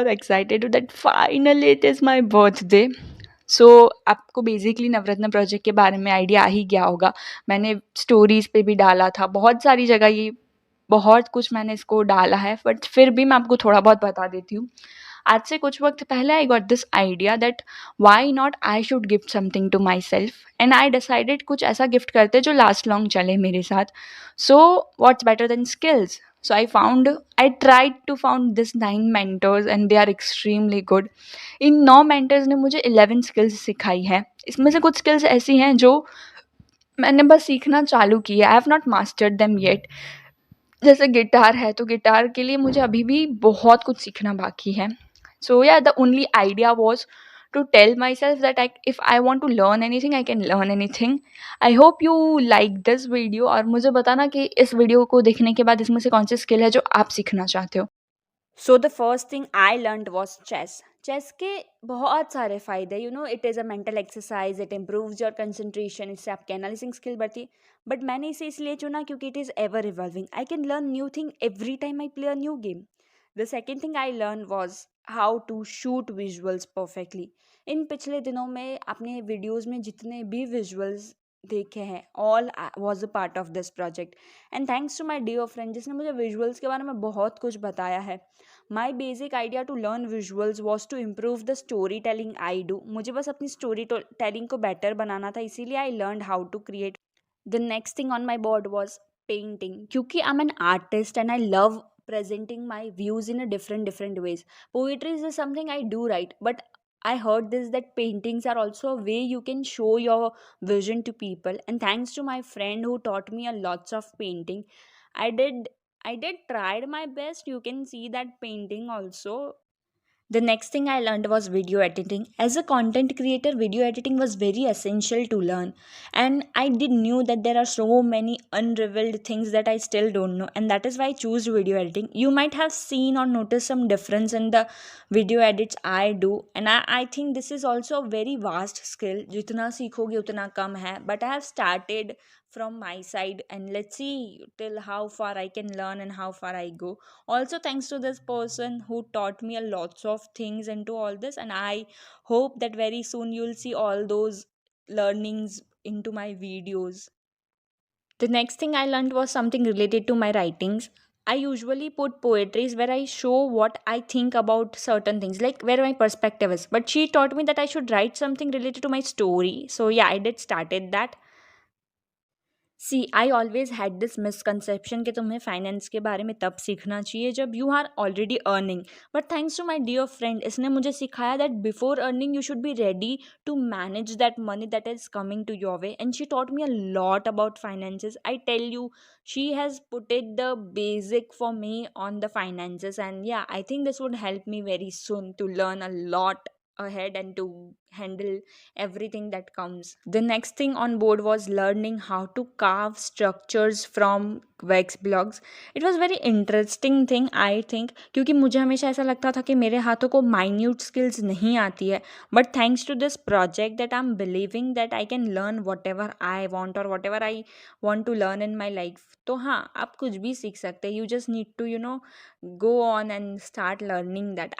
बहुत एक्साइटेड हूँ that finally it is my birthday. So आपको बेसिकली नवरत्न प्रोजेक्ट के बारे में आइडिया आ ही गया होगा। मैंने स्टोरीज़ पे भी डाला था, बहुत सारी जगह ये बहुत कुछ मैंने इसको डाला है, बट फिर भी मैं आपको थोड़ा बहुत बता देती हूँ। आज से कुछ वक्त पहले I got this idea that why not I should gift something to myself, and I decided कुछ ऐसा गिफ्ट करते जो लास्ट लॉन्ग चले मेरे साथ। So what's better than skills? So I tried to found this 9 mentors and they are extremely good. In 9 mentors ने मुझे 11 skills सिखाई है। इसमें से कुछ skills ऐसी हैं जो मैंने बस सीखना चालू किया। I have not mastered them yet. जैसे गिटार है तो गिटार के लिए मुझे अभी भी बहुत कुछ सीखना बाकी है। सो या the only idea was to tell myself that if I want to learn anything, I can learn anything. I hope you like this video और मुझे बताना कि इस वीडियो को देखने के बाद इसमें से कौन सी स्किल है जो आप सीखना चाहते हो। So the first thing I learned was chess. Chess के बहुत सारे फ़ायदे, it is a mental exercise, it improves your concentration, इससे आपकी एनालिसिंग स्किल बढ़ती है। बट मैंने इसे इसलिए चुना क्योंकि it is ever evolving. I can learn new thing every time I play a new game. The second thing I learn was how to shoot visuals perfectly. इन पिछले दिनों में आपने वीडियोज़ में जितने भी विजुअल्स देखे हैं, all was a part of this project. And thanks to my dear friend जिसने मुझे विजुअल्स के बारे में बहुत कुछ बताया है। My basic idea to learn visuals was to improve the story telling I do. मुझे बस अपनी स्टोरी टेलिंग को बेटर बनाना था, इसीलिए I learn how to create. The next thing on my board was painting, क्योंकि I am an artist and I love presenting my views in a different ways. Poetry is something I do write, but I heard this that paintings are also a way you can show your vision to people. And thanks to my friend who taught me a lots of painting, I did I did tried my best. You can see that painting also. The next thing I learned was video editing. As a content creator, video editing was very essential to learn. And I did knew that there are so many unrevealed things that I still don't know. And that is why I choose video editing. You might have seen or noticed some difference in the video edits I do. And I think this is also a very vast skill. जितना सीखोगे उतना कम है. But I have started from my side and let's see till how far I can learn and how far I go. Also thanks to this person who taught me a lots of things into all this, and I hope that very soon you'll see all those learnings into my videos. The next thing I learned was something related to my writings. I usually put poetries where I show what I think about certain things, like where my perspective is. But she taught me that I should write something related to my story. So yeah, I did started that. See I always had this misconception कि तुम्हें finance के बारे में तब सीखना चाहिए जब you are already earning. But thanks to my dear friend, इसने मुझे सिखाया that before earning you should be ready to manage that money that is coming to your way. And she taught me a lot about finances. I tell you, she has put it the basic for me on the finances, and yeah I think this would help me very soon to learn a lot ahead and to handle everything that comes. The next thing on board was learning how to carve structures from wax blocks. It was very interesting thing I think, क्योंकि मुझे हमेशा ऐसा लगता था कि मेरे हाथों को minute skills नहीं आती है, but thanks to this project that I'm believing that I can learn whatever I want or whatever I want to learn in my life. तो हाँ, आप कुछ भी सीख सकते हैं, you just need to go on and start learning that.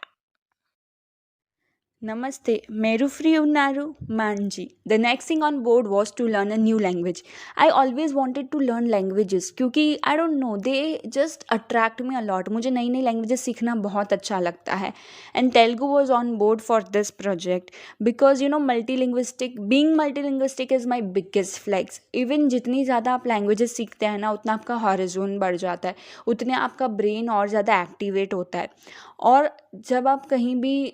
Namaste, Merufri Unnaru Manji. The next thing on board was to learn a new language. I always wanted to learn languages क्योंकि I don't know, they just attract me a lot. मुझे नई नई languages सीखना बहुत अच्छा लगता है. And Telugu was on board for this project because being multilinguistic is my biggest flex. Even जितनी ज़्यादा आप languages सीखते हैं ना, उतना आपका horizon बढ़ जाता है, उतने आपका brain और ज़्यादा activate होता है. और जब आप कहीं भी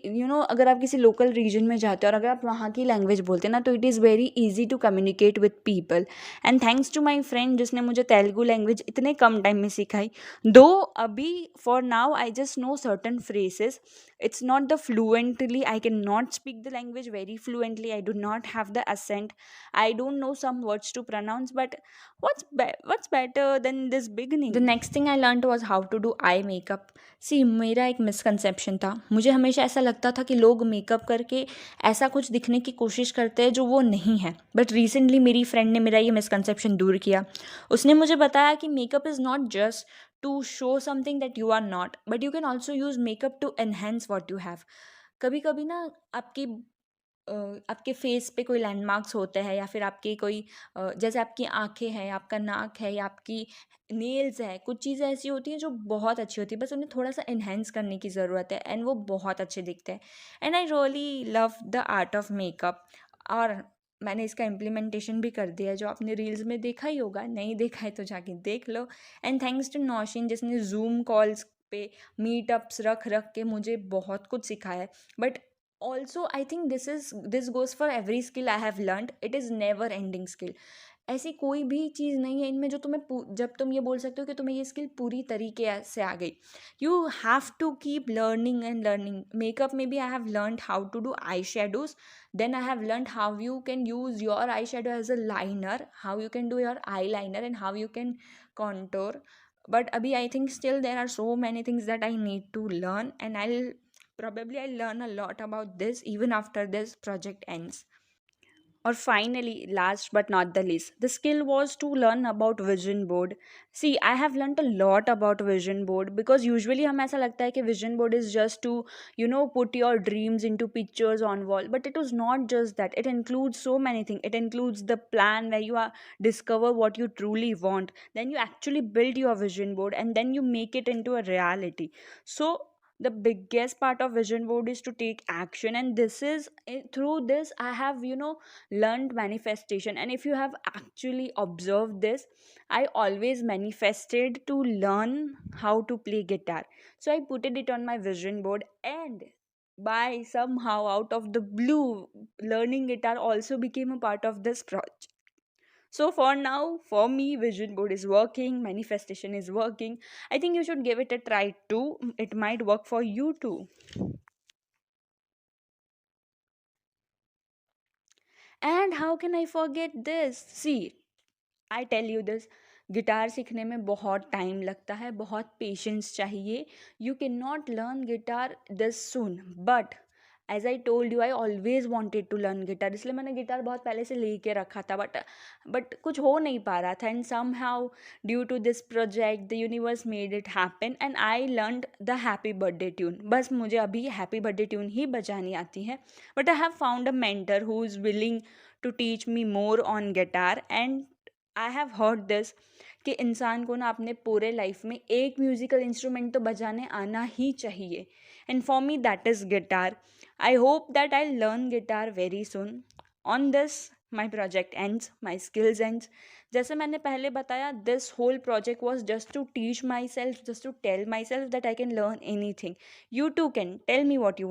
अगर आप किसी लोकल रीजन में जाते हो और अगर आप वहाँ की लैंग्वेज बोलते हैं ना, तो it is very easy to communicate with people. And thanks to my friend जिसने मुझे तेलुगु लैंग्वेज इतने कम टाइम में सिखाई। दो अभी for now I just know certain phrases, it's not the fluently, I cannot speak the language very fluently, I do not have the accent, I don't know some words to pronounce, but what's better than this beginning? The next thing I learned was how to do eye makeup. सी मेरा एक misconception था, मुझे हमेशा ऐसा लगता था कि लोग मेकअप करके ऐसा कुछ दिखने की कोशिश करते हैं जो वो नहीं है। बट रिसेंटली मेरी फ्रेंड ने मेरा ये मिसकंसेप्शन दूर किया। उसने मुझे बताया कि makeup is not just to show something that you are not, but you can also use makeup to enhance what you have. कभी कभी ना आपकी अ, आपके फेस पे कोई लैंडमार्क्स होते हैं, या फिर आपकी कोई जैसे आपकी आंखें हैं, आपका नाक है, या आपकी नेल्स है, कुछ चीज़ें ऐसी होती हैं जो बहुत अच्छी होती है, बस उन्हें थोड़ा सा इन्हेंस करने की ज़रूरत है, एंड वो बहुत अच्छे दिखते हैं। And I really love the art of makeup. और मैंने इसका इम्प्लीमेंटेशन भी कर दिया है, जो आपने रील्स में देखा ही होगा, नहीं देखा है तो जाके देख लो। एंड थैंक्स टू नौशीन, जिसने जूम कॉल्स पे मीटअप्स रख रख के मुझे बहुत कुछ सिखाया है। But also I think this goes for every skill I have learned, it is never ending skill. ऐसी कोई भी चीज़ नहीं है इनमें जो जब तुम ये बोल सकते हो कि तुम्हें ये स्किल पूरी तरीके से आ गई। You have to keep learning and learning. Makeup में भी I have learned how to do eye shadows, then I have learned how you can use your eyeshadow as a liner, how you can do your eyeliner, and how you can contour. But abhi I think still there are so many things that I need to learn, and I'll learn a lot about this even after this project ends. Or finally, last but not the least, the skill was to learn about vision board. See, I have learned a lot about vision board, because usually हम ऐसा लगता है कि vision board is just to, put your dreams into pictures on wall. But it was not just that. It includes so many things. It includes the plan where you are discover what you truly want. Then you actually build your vision board, and then you make it into a reality. So the biggest part of vision board is to take action, and through this I have learned manifestation. And if you have actually observed this, I always manifested to learn how to play guitar. So I put it on my vision board, and by somehow out of the blue, learning guitar also became a part of this project. So for now, for me, vision board is working, manifestation is working. I think you should give it a try too. It might work for you too. And how can I forget this? See, I tell you this, guitar सीखने में बहुत time लगता है, बहुत patience चाहिए। You can not learn guitar this soon, but as I told you, I always wanted to learn guitar, इसलिए मैंने guitar बहुत पहले से लेके रखा था, बट कुछ हो नहीं पा रहा था। And somehow due to this project the universe made it happen, and I learn the happy birthday tune. बस मुझे अभी हैप्पी बर्थडे ट्यून ही बजानी आती है, but I have found a mentor who is willing to teach me more on guitar. And I have heard this कि इंसान को ना अपने पूरे लाइफ में एक म्यूज़िकल इंस्ट्रूमेंट तो बजाने आना ही चाहिए, and for me that is guitar. I hope that I learn guitar very soon. On this my project ends, my skills ends. जैसे मैंने पहले बताया, this whole project was just to teach myself, just to tell myself that I can learn anything. You too can tell me what you